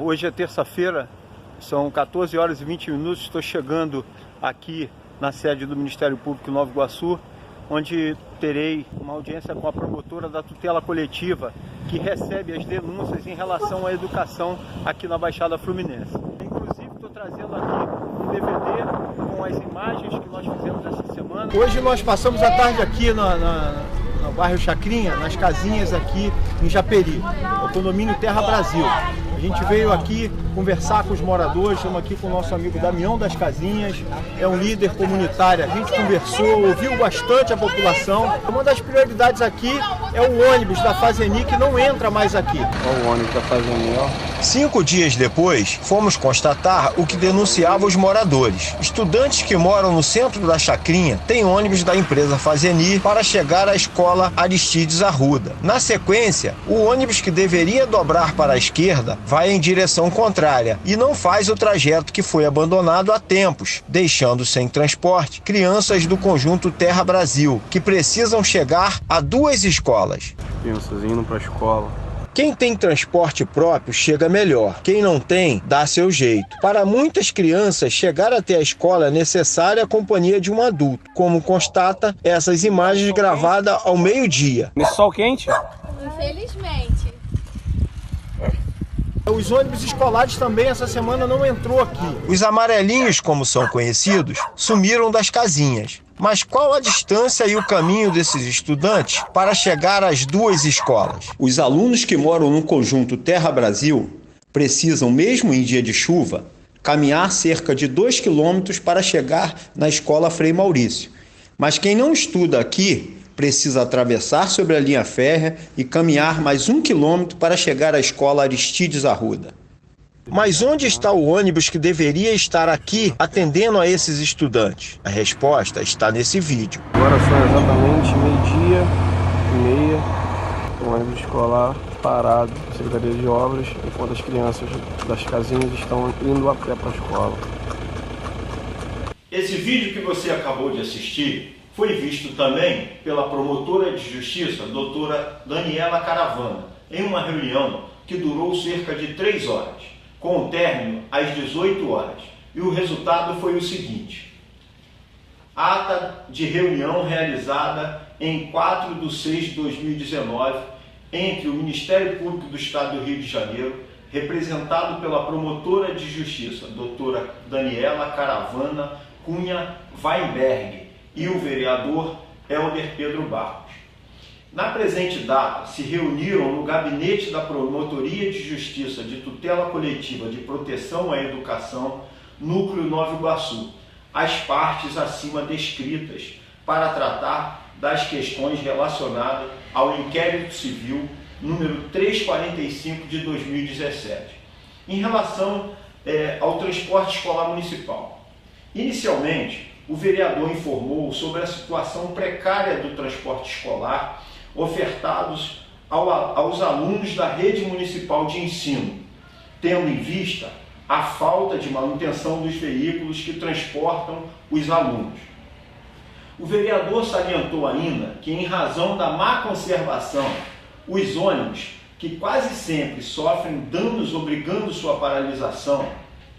Hoje é terça-feira, são 14 horas e 20 minutos, estou chegando aqui na sede do Ministério Público em Nova Iguaçu, onde terei uma audiência com a promotora da tutela coletiva que recebe as denúncias em relação à educação aqui na Baixada Fluminense. Inclusive estou trazendo aqui um DVD com as imagens que nós fizemos essa semana. Hoje nós passamos a tarde aqui no bairro Chacrinha, nas casinhas aqui em Japeri, o condomínio Terra Brasil. A gente veio aqui conversar com os moradores, estamos aqui com o nosso amigo Damião das Casinhas, é um líder comunitário, a gente conversou, ouviu bastante a população. Uma das prioridades aqui é o ônibus da Fazeni que não entra mais aqui. Olha o ônibus da Fazeni, ó. 5 dias depois, fomos constatar o que denunciavam os moradores. Estudantes que moram no centro da Chacrinha têm ônibus da empresa Fazeni para chegar à escola Aristides Arruda. Na sequência, o ônibus que deveria dobrar para a esquerda vai em direção contrária e não faz o trajeto que foi abandonado há tempos, deixando sem transporte crianças do conjunto Terra Brasil, que precisam chegar a 2 escolas. Crianças indo para a escola. Quem tem transporte próprio chega melhor. Quem não tem, dá seu jeito. Para muitas crianças, chegar até a escola é necessária a companhia de um adulto, como constata essas imagens gravadas ao meio-dia. Nesse sol quente? Infelizmente. Os ônibus escolares também essa semana não entrou aqui. Os amarelinhos, como são conhecidos, sumiram das casinhas. Mas qual a distância e o caminho desses estudantes para chegar às 2 escolas? Os alunos que moram no conjunto Terra Brasil precisam, mesmo em dia de chuva, caminhar cerca de 2 quilômetros para chegar na escola Frei Maurício. Mas quem não estuda aqui precisa atravessar sobre a linha férrea e caminhar mais 1 quilômetro para chegar à escola Aristides Arruda. Mas onde está o ônibus que deveria estar aqui atendendo a esses estudantes? A resposta está nesse vídeo. Agora são exatamente 12h30, o ônibus escolar parado na Secretaria de Obras, enquanto as crianças das casinhas estão indo a pé para a escola. Esse vídeo que você acabou de assistir foi visto também pela promotora de justiça, doutora Daniela Caravana, em uma reunião que durou cerca de 3 horas, com o término às 18 horas. E o resultado foi o seguinte: ata de reunião realizada em 4/6/2019 entre o Ministério Público do Estado do Rio de Janeiro, representado pela promotora de justiça, doutora Daniela Caravana Cunha Weinberg, e o vereador Helder Pedro Barros. Na presente data, se reuniram no gabinete da Promotoria de Justiça de Tutela Coletiva de Proteção à Educação, Núcleo Nova Iguaçu, as partes acima descritas, para tratar das questões relacionadas ao inquérito civil número 345 de 2017, em relação ao transporte escolar municipal. Inicialmente, o vereador informou sobre a situação precária do transporte escolar ofertados aos alunos da rede municipal de ensino, tendo em vista a falta de manutenção dos veículos que transportam os alunos. O vereador salientou ainda que, em razão da má conservação, os ônibus, que quase sempre sofrem danos obrigando sua paralisação,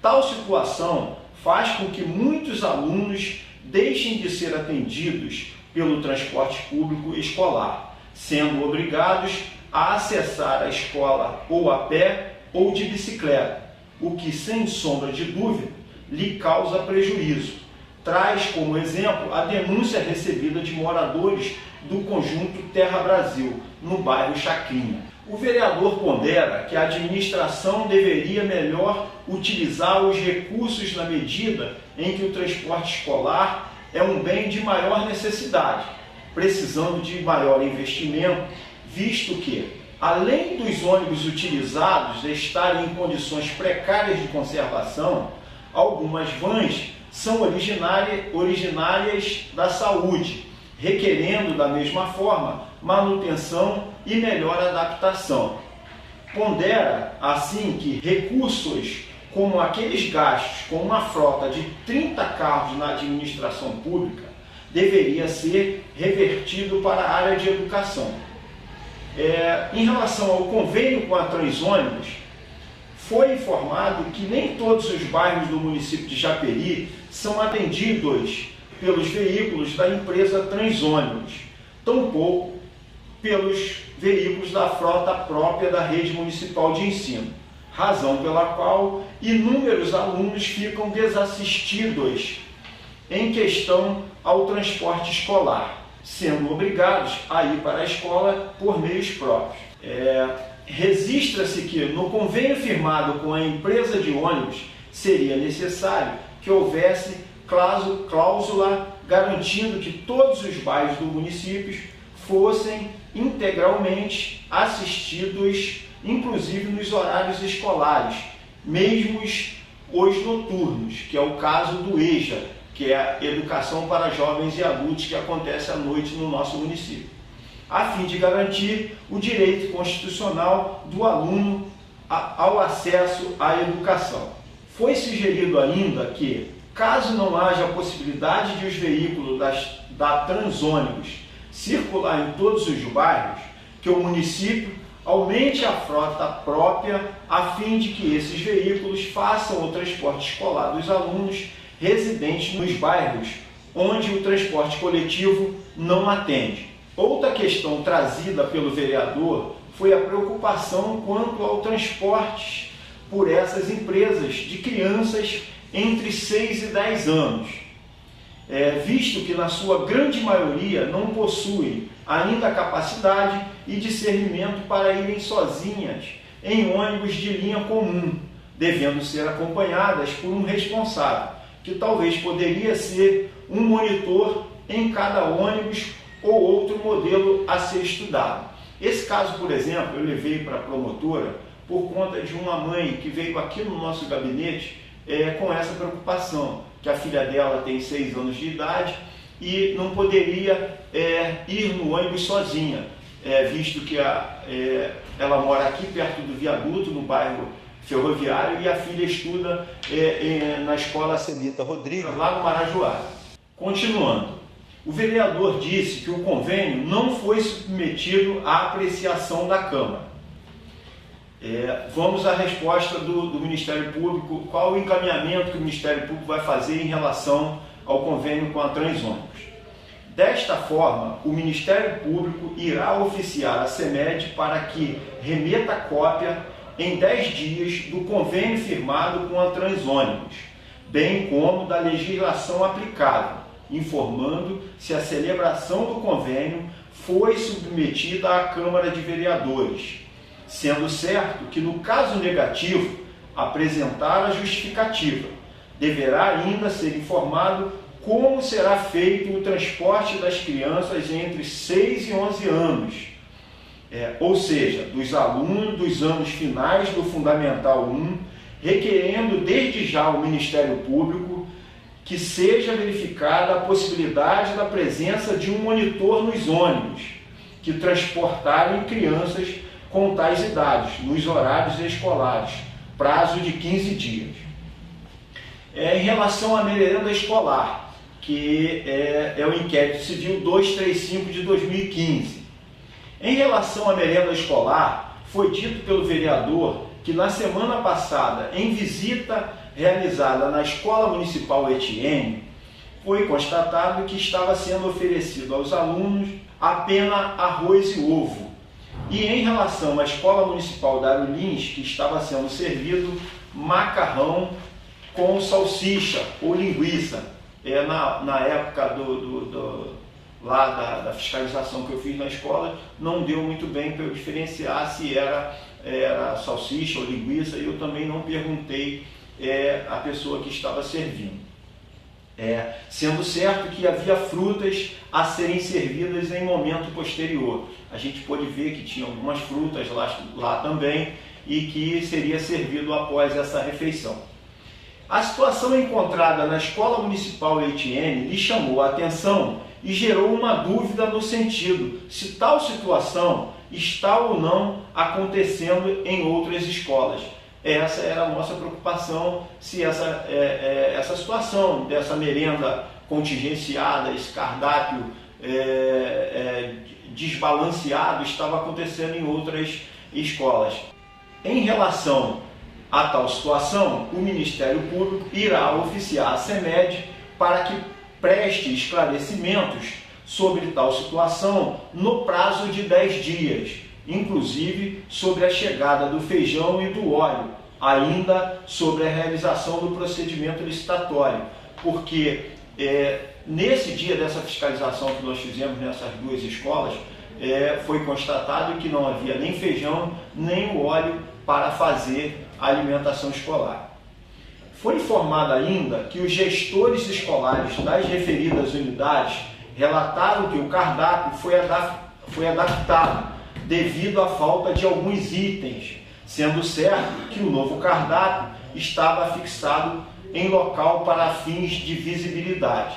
tal situação faz com que muitos alunos deixem de ser atendidos pelo transporte público escolar, sendo obrigados a acessar a escola ou a pé ou de bicicleta, o que, sem sombra de dúvida, lhe causa prejuízo. Traz como exemplo a denúncia recebida de moradores do conjunto Terra Brasil, no bairro Chacrinha. O vereador pondera que a administração deveria melhor utilizar os recursos na medida em que o transporte escolar é um bem de maior necessidade, precisando de maior investimento, visto que, além dos ônibus utilizados estarem em condições precárias de conservação, algumas vans são originárias da saúde, requerendo da mesma forma manutenção e melhor adaptação. Pondera, assim, que recursos como aqueles gastos com uma frota de 30 carros na administração pública deveria ser revertido para a área de educação. Em relação ao convênio com a Transônibus, foi informado que nem todos os bairros do município de Japeri são atendidos pelos veículos da empresa Transônibus, tampouco pelos veículos da frota própria da rede municipal de ensino, razão pela qual inúmeros alunos ficam desassistidos em questão ao transporte escolar, sendo obrigados a ir para a escola por meios próprios. Registra-se que no convênio firmado com a empresa de ônibus seria necessário que houvesse cláusula garantindo que todos os bairros do município fossem integralmente assistidos, inclusive nos horários escolares, mesmo os noturnos, que é o caso do EJA, que é a Educação para Jovens e Adultos, que acontece à noite no nosso município, a fim de garantir o direito constitucional do aluno ao acesso à educação. Foi sugerido ainda que, caso não haja a possibilidade de os veículos da Transônibus circular em todos os bairros, que o município aumente a frota própria a fim de que esses veículos façam o transporte escolar dos alunos residentes nos bairros onde o transporte coletivo não atende. Outra questão trazida pelo vereador foi a preocupação quanto ao transporte por essas empresas de crianças entre 6 e 10 anos, visto que na sua grande maioria não possuem ainda capacidade e discernimento para irem sozinhas em ônibus de linha comum, devendo ser acompanhadas por um responsável, que talvez poderia ser um monitor em cada ônibus ou outro modelo a ser estudado. Esse caso, por exemplo, eu levei para a promotora por conta de uma mãe que veio aqui no nosso gabinete com essa preocupação, que a filha dela tem 6 anos de idade e não poderia ir no ônibus sozinha, visto que ela mora aqui perto do viaduto, no bairro Ferroviário, e a filha estuda na escola Celita Rodrigues, lá no Marajoara. Continuando, o vereador disse que o convênio não foi submetido à apreciação da Câmara. Vamos à resposta do Ministério Público, qual o encaminhamento que o Ministério Público vai fazer em relação ao convênio com a Transônibus. Desta forma, o Ministério Público irá oficiar a CEMED para que remeta cópia em 10 dias do convênio firmado com a Transônibus, bem como da legislação aplicável, informando se a celebração do convênio foi submetida à Câmara de Vereadores, sendo certo que, no caso negativo, apresentar a justificativa. Deverá ainda ser informado como será feito o transporte das crianças entre 6 e 11 anos, ou seja, dos alunos dos anos finais do Fundamental 1, requerendo desde já ao Ministério Público que seja verificada a possibilidade da presença de um monitor nos ônibus que transportarem crianças com tais idades, nos horários escolares, prazo de 15 dias. Em relação à merenda escolar, que é o inquérito civil 235 de 2015. Em relação à merenda escolar, foi dito pelo vereador que na semana passada, em visita realizada na Escola Municipal Etienne, foi constatado que estava sendo oferecido aos alunos apenas arroz e ovo. E em relação à Escola Municipal Dário Lins, que estava sendo servido macarrão com salsicha ou linguiça. Na época lá da fiscalização que eu fiz na escola, não deu muito bem para eu diferenciar se era salsicha ou linguiça, e eu também não perguntei a pessoa que estava servindo. Sendo certo que havia frutas a serem servidas em momento posterior. A gente pôde ver que tinha algumas frutas lá também e que seria servido após essa refeição. A situação encontrada na Escola Municipal Etienne lhe chamou a atenção e gerou uma dúvida no sentido se tal situação está ou não acontecendo em outras escolas. Essa era a nossa preocupação, se essa situação dessa merenda contingenciada, esse cardápio desbalanceado estava acontecendo em outras escolas. Em relação a tal situação, o Ministério Público irá oficiar a CEMED para que preste esclarecimentos sobre tal situação no prazo de 10 dias, inclusive sobre a chegada do feijão e do óleo, ainda sobre a realização do procedimento licitatório, porque nesse dia dessa fiscalização que nós fizemos nessas duas escolas, foi constatado que não havia nem feijão, nem o óleo para fazer a alimentação escolar. Foi informado ainda que os gestores escolares das referidas unidades relataram que o cardápio foi adaptado devido à falta de alguns itens, sendo certo que o novo cardápio estava fixado em local para fins de visibilidade.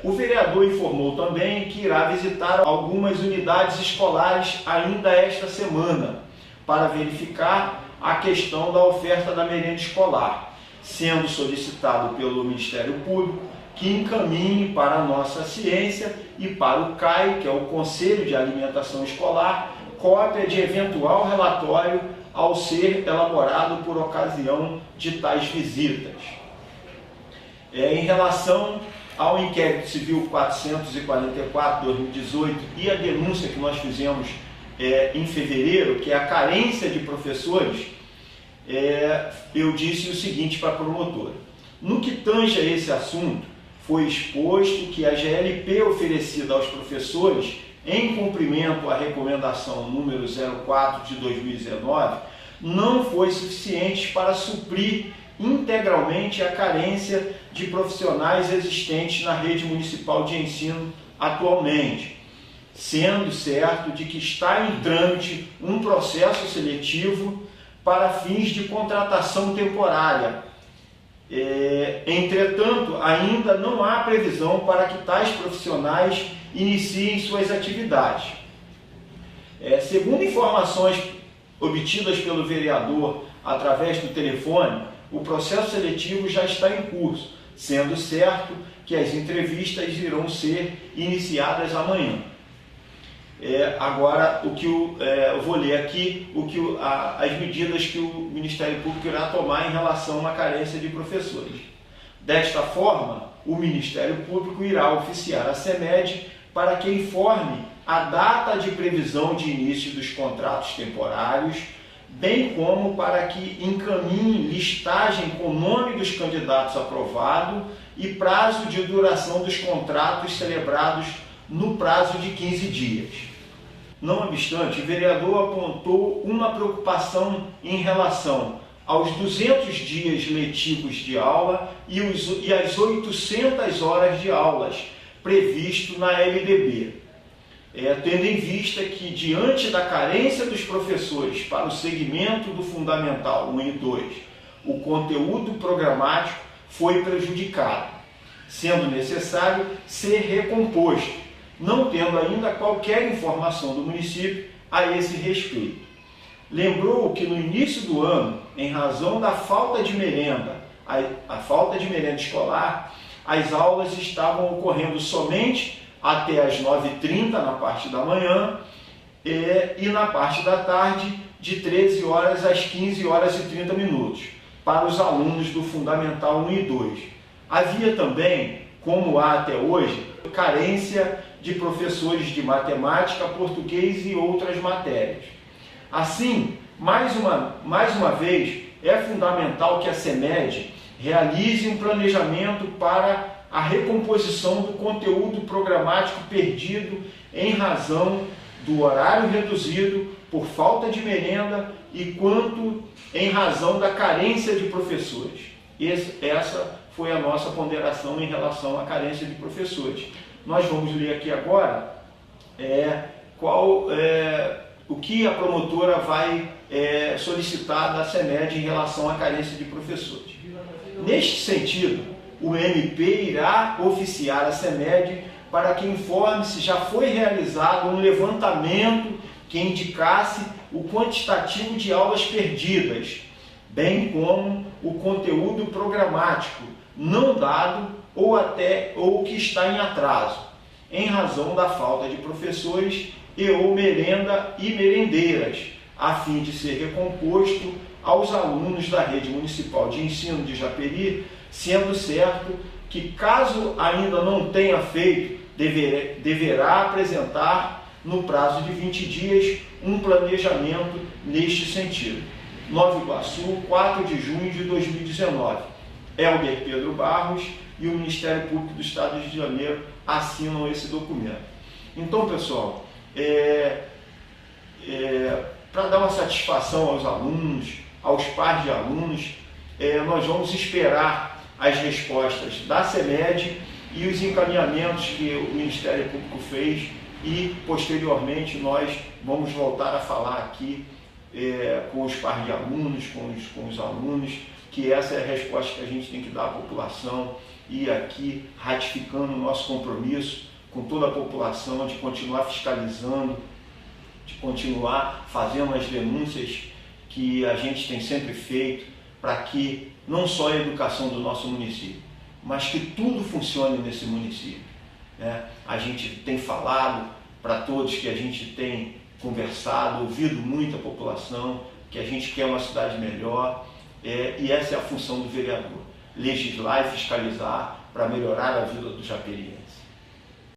O vereador informou também que irá visitar algumas unidades escolares ainda esta semana para verificar a questão da oferta da merenda escolar, sendo solicitado pelo Ministério Público que encaminhe para a nossa ciência e para o CAI, que é o Conselho de Alimentação Escolar, cópia de eventual relatório ao ser elaborado por ocasião de tais visitas. Em relação ao inquérito civil 444/2018 e a denúncia que nós fizemos em fevereiro, que é a carência de professores, eu disse o seguinte para a promotora: no que tange a esse assunto, foi exposto que a GLP oferecida aos professores, em cumprimento à recomendação número 04 de 2019, não foi suficiente para suprir integralmente a carência de profissionais existentes na rede municipal de ensino atualmente, sendo certo de que está em trâmite um processo seletivo para fins de contratação temporária. Entretanto, ainda não há previsão para que tais profissionais iniciem suas atividades. Segundo informações obtidas pelo vereador através do telefone, o processo seletivo já está em curso, sendo certo que as entrevistas irão ser iniciadas amanhã. Agora, eu vou ler aqui as medidas que o Ministério Público irá tomar em relação à carência de professores. Desta forma, o Ministério Público irá oficiar a CEMED para que informe a data de previsão de início dos contratos temporários, bem como para que encaminhe listagem com o nome dos candidatos aprovado e prazo de duração dos contratos celebrados no prazo de 15 dias. Não obstante, o vereador apontou uma preocupação em relação aos 200 dias letivos de aula e as 800 horas de aulas previsto na LDB, tendo em vista que, diante da carência dos professores para o segmento do Fundamental 1 e 2, o conteúdo programático foi prejudicado, sendo necessário ser recomposto, não tendo ainda qualquer informação do município a esse respeito. Lembrou que no início do ano, em razão da falta de merenda, a falta de merenda escolar, as aulas estavam ocorrendo somente até as 9h30 na parte da manhã e na parte da tarde de 13 horas às 15h30 para os alunos do Fundamental 1 e 2. Havia também, como há até hoje, carência de professores de matemática, português e outras matérias. Assim, mais uma vez, é fundamental que a CEMED realize um planejamento para a recomposição do conteúdo programático perdido em razão do horário reduzido por falta de merenda e quanto em razão da carência de professores. Essa foi a nossa ponderação em relação à carência de professores. Nós vamos ler aqui agora o que a promotora vai solicitar da CEMED em relação à carência de professores. Neste sentido, o MP irá oficiar a CEMED para que informe se já foi realizado um levantamento que indicasse o quantitativo de aulas perdidas, bem como o conteúdo programático não dado ou que está em atraso, em razão da falta de professores ou merenda e merendeiras, a fim de ser recomposto aos alunos da rede municipal de ensino de Japeri, sendo certo que, caso ainda não tenha feito, deverá apresentar no prazo de 20 dias um planejamento neste sentido. Nova Iguaçu, 4 de junho de 2019. Helder Pedro Barros e o Ministério Público do Estado do Rio de Janeiro assinam esse documento. Então, pessoal, para dar uma satisfação aos alunos, aos pais de alunos, nós vamos esperar as respostas da CEMED e os encaminhamentos que o Ministério Público fez e, posteriormente, nós vamos voltar a falar aqui com os pais de alunos, com os alunos, que essa é a resposta que a gente tem que dar à população e aqui ratificando o nosso compromisso com toda a população de continuar fiscalizando, de continuar fazendo as denúncias que a gente tem sempre feito para que não só a educação do nosso município, mas que tudo funcione nesse município, né? A gente tem falado para todos que a gente tem conversado, ouvido muito a população, que a gente quer uma cidade melhor, e essa é a função do vereador, legislar e fiscalizar para melhorar a vida do japeriense.